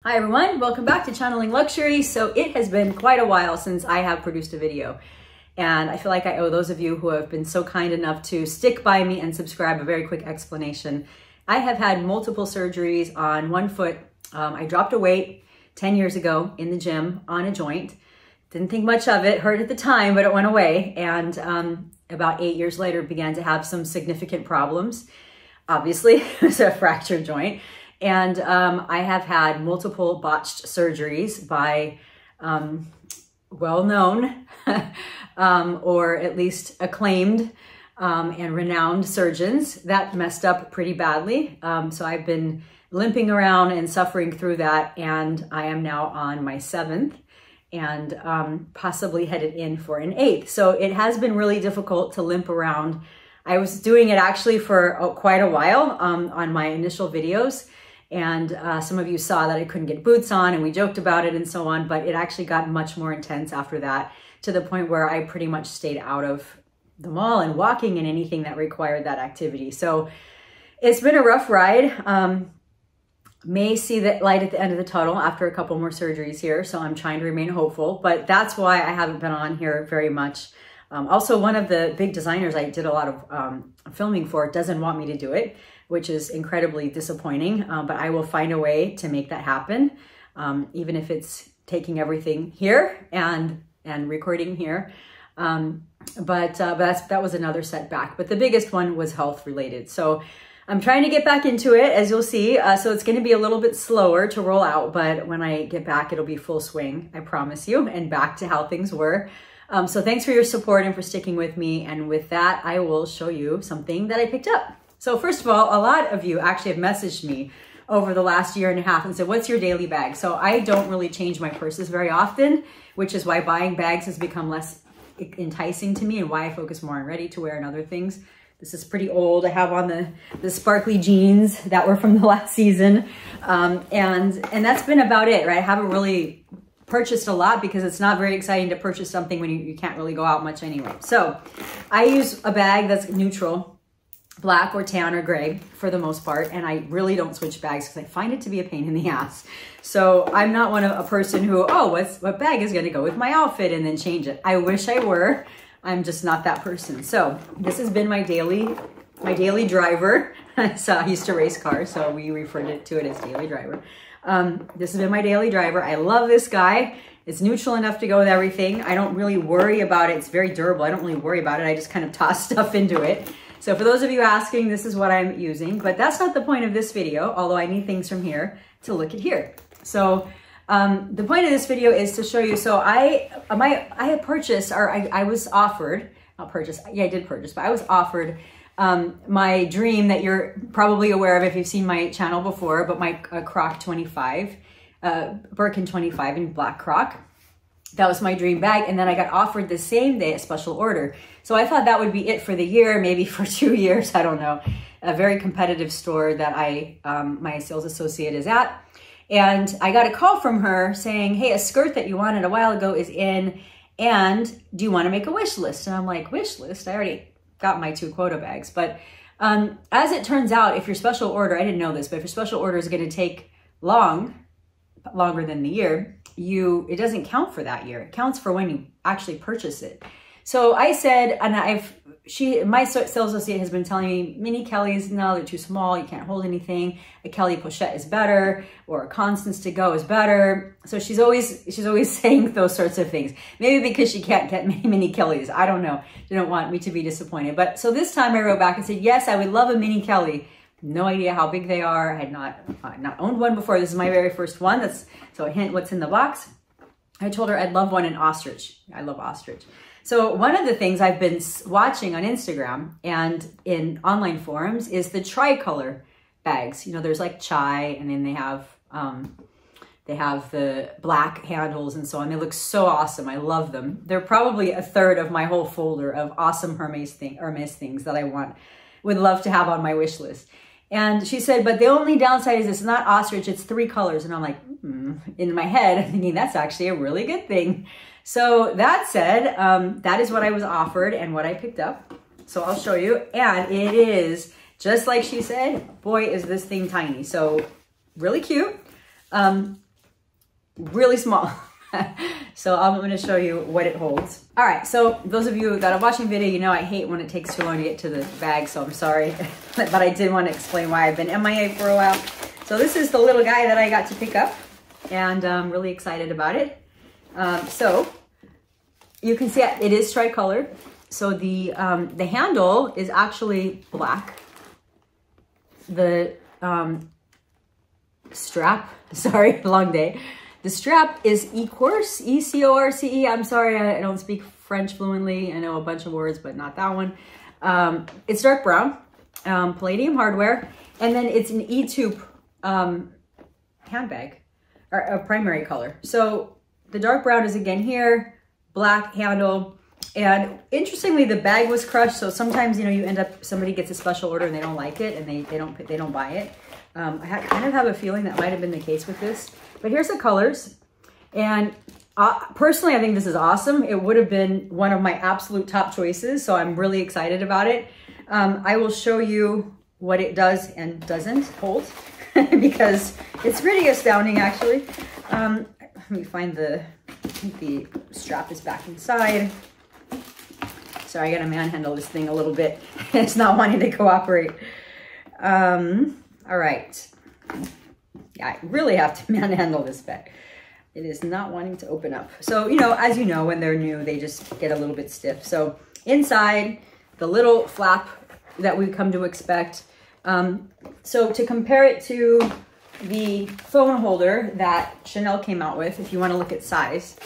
Hi everyone, welcome back to Channeling Luxury. So it has been quite a while since I have produced a video, and I feel like I owe those of you who have been so kind enough to stick by me and subscribe a very quick explanation. I have had multiple surgeries on one foot. I dropped a weight 10 years ago in the gym on a joint. Didn't think much of it, hurt at the time, but it went away. And about 8 years later, began to have some significant problems. Obviously, it was a fractured joint. And I have had multiple botched surgeries by well-known or at least acclaimed and renowned surgeons that messed up pretty badly. So I've been limping around and suffering through that, and I am now on my 7th and possibly headed in for an 8th. So it has been really difficult to limp around. I was doing it actually for quite a while on my initial videos. And some of you saw that I couldn't get boots on, and we joked about it and so on, but it actually got much more intense after that, to the point where I pretty much stayed out of the mall and walking and anything that required that activity. So it's been a rough ride. May see the light at the end of the tunnel after a couple more surgeries here, so I'm trying to remain hopeful, but that's why I haven't been on here very much. Also, one of the big designers I did a lot of filming for doesn't want me to do it, which is incredibly disappointing, but I will find a way to make that happen, even if it's taking everything here and recording here. But that was another setback. But the biggest one was health related. So I'm trying to get back into it, as you'll see. So it's going to be a little bit slower to roll out, but when I get back, it'll be full swing, I promise you, and back to how things were. So thanks for your support and for sticking with me. And with that, I will show you something that I picked up. So first of all, a lot of you actually have messaged me over the last year and a half and said, what's your daily bag? So I don't really change my purses very often, which is why buying bags has become less enticing to me and why I focus more on ready to wear and other things. This is pretty old. I have on the sparkly jeans that were from the last season. And that's been about it, right? I haven't really purchased a lot because it's not very exciting to purchase something when you can't really go out much anyway. So I use a bag that's neutral, black or tan or gray for the most part, and I really don't switch bags because I find it to be a pain in the ass. So I'm not a person who, oh, what bag is going to go with my outfit and then change it. I wish I were. I'm just not that person. So this has been my daily driver. So I used to race cars, so we referred to it as daily driver. This has been my daily driver. I love this guy. It's neutral enough to go with everything. I don't really worry about it. It's very durable. I don't really worry about it. I just kind of toss stuff into it. So for those of you asking, this is what I'm using, but that's not the point of this video, although I need things from here to look at here. So the point of this video is to show you, so I had purchased, or I was offered, not purchased, yeah, I did purchase, but I was offered my dream that you're probably aware of if you've seen my channel before, but my Croc 25, Birkin 25 in black Croc. That was my dream bag. And then I got offered the same day a special order. So I thought that would be it for the year, maybe for 2 years, I don't know. A very competitive store that my sales associate is at. And I got a call from her saying, hey, a skirt that you wanted a while ago is in, and do you want to make a wish list? And I'm like, wish list? I already got my 2 quota bags. But as it turns out, if your special order, I didn't know this, but if your special order is going to take longer than the year, it doesn't count for that year. It counts for when you actually purchase it. So I said, and my sales associate has been telling me, Mini Kellys, no, they're too small. You can't hold anything. A Kelly pochette is better, or a Constance to go is better. So she's always saying those sorts of things. Maybe because she can't get Mini Kellys. I don't know. She don't want me to be disappointed. But so this time I wrote back and said, yes, I would love a Mini Kelly. No idea how big they are. I had not owned one before. This is my very first one. So a hint what's in the box. I told her I'd love one in ostrich. I love ostrich. So one of the things I've been watching on Instagram and in online forums is the tricolor bags. You know, there's like chai, and then they have the black handles and so on. They look so awesome. I love them. They're probably a third of my whole folder of awesome Hermes things that I would love to have on my wish list. And she said, but the only downside is it's not ostrich, it's 3 colors. And I'm like, in my head, I'm thinking that's actually a really good thing. So that said, that is what I was offered and what I picked up. So I'll show you. And it is, just like she said, boy, is this thing tiny. So really cute. really small. So I'm going to show you what it holds. All right, so those of you that are watching video, you know I hate when it takes too long to get to the bag, so I'm sorry. But I did want to explain why I've been MIA for a while. So this is the little guy that I got to pick up, and I'm really excited about it. So you can see it is tricolored. So the handle is actually black. The strap, sorry, long day. The strap is E-Corse, E-C-O-R-C-E. I'm sorry, I don't speak French fluently. I know a bunch of words, but not that one. It's dark brown, palladium hardware, and then it's an E-tube handbag, or a primary color. So the dark brown is again here, black handle, and interestingly, the bag was crushed. So sometimes, you know, you end up, somebody gets a special order and they don't like it, and they don't buy it. I kind of have a feeling that might have been the case with this. But here's the colors, and personally, I think this is awesome. It would have been one of my absolute top choices, so I'm really excited about it. I will show you what it does and doesn't hold, because it's pretty astounding, actually. Let me find I think the strap is back inside. Sorry, I gotta manhandle this thing a little bit. It's not wanting to cooperate. All right. Yeah, I really have to manhandle this bag. It is not wanting to open up. So, you know, as you know, when they're new, they just get a little bit stiff. So inside, the little flap that we've come to expect. So to compare it to the phone holder that Chanel came out with, if you want to look at size,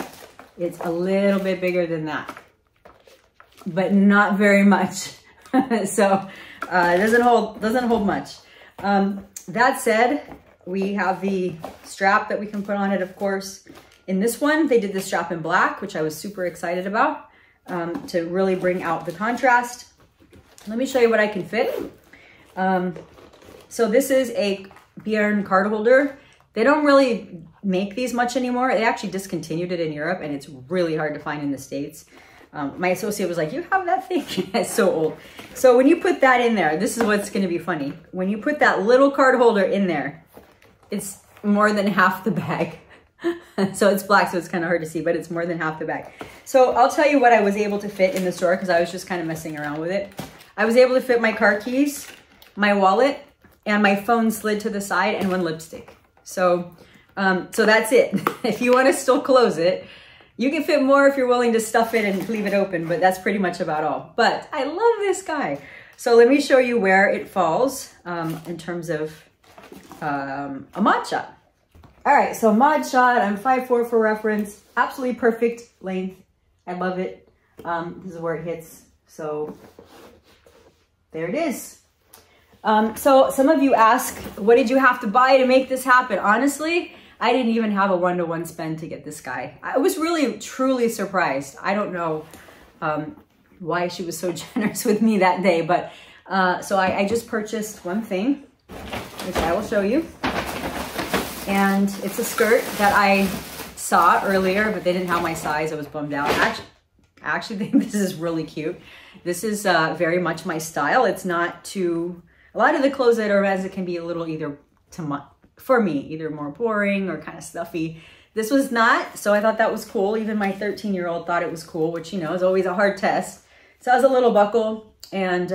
it's a little bit bigger than that, but not very much. So it doesn't hold much. That said, we have the strap that we can put on it, of course. In this one, they did the strap in black, which I was super excited about, to really bring out the contrast. Let me show you what I can fit. So this is a Bjorn card holder. They don't really make these much anymore. They actually discontinued it in Europe, and it's really hard to find in the States. My associate was like, you have that thing? It's so old. So when you put that in there, this is what's going to be funny. When you put that little card holder in there, it's more than half the bag. So it's black, so it's kind of hard to see, but it's more than half the bag. So I'll tell you what I was able to fit in the store, because I was just kind of messing around with it. I was able to fit my car keys, my wallet, and my phone slid to the side, and one lipstick. So, so that's it. If you want to still close it, you can fit more if you're willing to stuff it and leave it open, but that's pretty much about all. But I love this guy. So let me show you where it falls in terms of a mod shot. All right, so mod shot, I'm 5'4" for reference, absolutely perfect length. I love it. This is where it hits. So there it is. So some of you ask, what did you have to buy to make this happen? Honestly, I didn't even have a one-to-one spend to get this guy. I was really, truly surprised. I don't know why she was so generous with me that day, but so I just purchased one thing, which I will show you. And it's a skirt that I saw earlier, but they didn't have my size. I was bummed out. I actually think this is really cute. This is very much my style. It's not too, a lot of the clothes at Hermes, it can be a little for me, either more boring or kind of stuffy. This was not, so I thought that was cool. Even my 13-year-old thought it was cool, which, you know, is always a hard test. So it has a little buckle and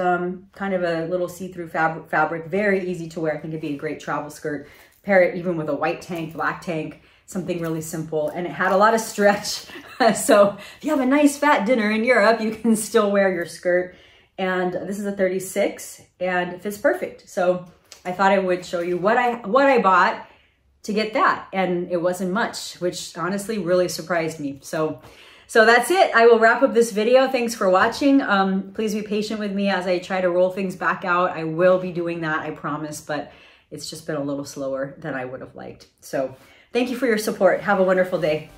kind of a little see-through fabric, very easy to wear. I think it'd be a great travel skirt. Pair it even with a white tank, black tank, something really simple. And it had a lot of stretch. So if you have a nice fat dinner in Europe, you can still wear your skirt. And this is a 36 and it fits perfect. So I thought I would show you what I bought to get that. And it wasn't much, which honestly really surprised me. So that's it. I will wrap up this video. Thanks for watching. Please be patient with me as I try to roll things back out. I will be doing that, I promise, but it's just been a little slower than I would have liked. So thank you for your support. Have a wonderful day.